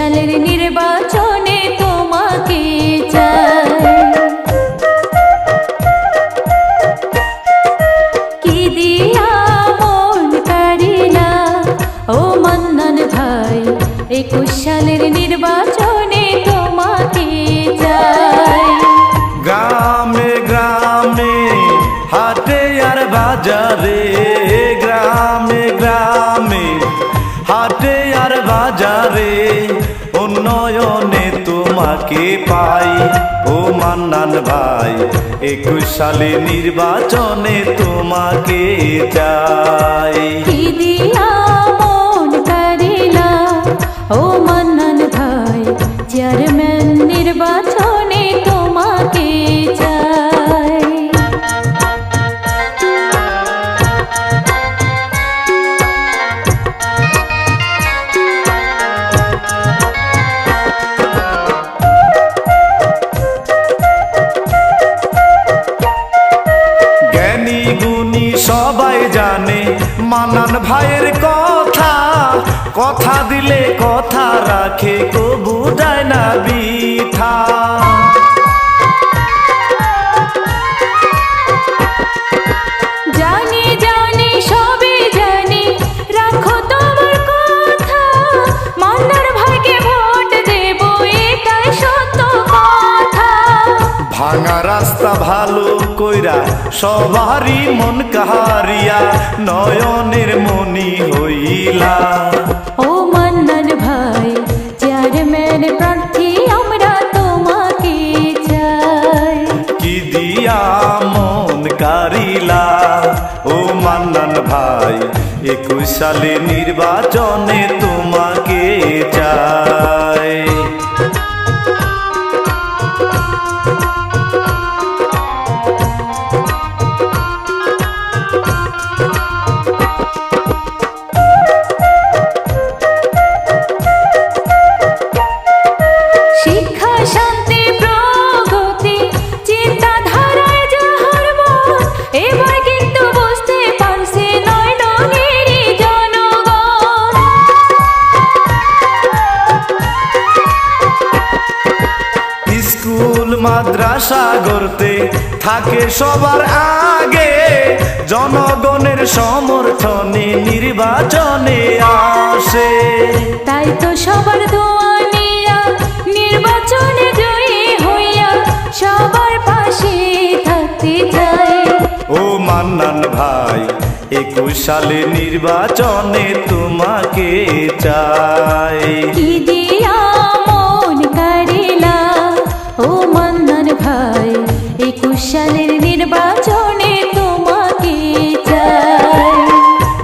সালের নির্বাচনে তোমাকে চাই। কি দিয়া মন কারিলা ও মান্নান ভাই, 21 সালের নির্বাচনে তোমাকে চাই। গ্রামে গ্রামে হাটে আর বাজারে, গ্রামে গ্রামে হাটে আর বাজারে উন্নয়নে তোমাকে পাই। ও মান্নান ভাই, 21 সালে নির্বাচনে তোমাকে চাই। কি দিয়া মন কারিলা ও মান্নান ভাই, চেয়ারম্যান নির্বাচনে তোমাকে চাই। জ্ঞানী গুণী সবাই জানে মান্নান ভাইয়ের কথা, কথা দিলে কথা রাখে, কবু যায় না বৃথা। জানি জানি সবে জানি, রাখো তোমার কথা, মান্নান ভাইকে ভোট দেব এটাই সত্য কথা। ভাঙা রাস্তা ভালো কইরা সবারই মন কাহারিয়া, নয়নের মনি হইলা। ও মান্নান ভাই, চেয়ারম্যান প্রার্থী আমরা তোমাকে চাই। কি দিয়া মন কারিলা ও মান্নান ভাই, 21 সালে নির্বাচনে তোমাকে চাই। শিক্ষা শান্তি প্রগতি চিন্তাধারায় যাহার মন, এবার কিন্তু বুঝতে পারছে নয় নগেরই জনগণ। স্কুল মাদ্রাসা গড়তে থাকে সবার আগে, জনগণের সমর্থনে নির্বাচনে আসে। তাই তো সবার দোয়া নিয়া নির্বাচনে জয়ী হইয়া সবার পাশে থাকতে চাই। ও মান্নান ভাই, 21 সালে নির্বাচনে তোমাকে চাই। কি দিয়া মন কারিলা ও মান্নান ভাই, 21 সালের নির্বাচনে তোমাকে চাই।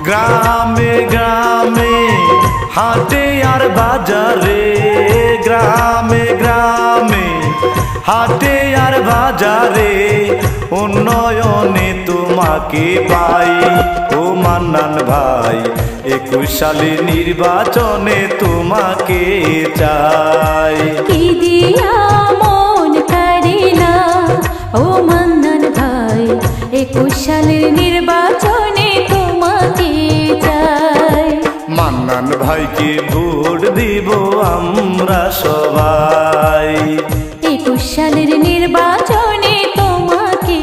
গ্রামে গ্রামে হাটে আর বাজারে, গ্রামে গ্রামে হাটে আর বাজারে উন্নয়নে তোমাকে পাই। ও মান্নান ভাই, 21 সালে নির্বাচনে তোমাকে চাই। কি দিয়া মন কারিলা ও মান্নান ভাই, 21 সালের নির্বাচনে তোমাকে চাই। মান্নান ভাইকে ভোট দিব আমরা সবাই। 21 সালের নির্বাচনে তোমাকে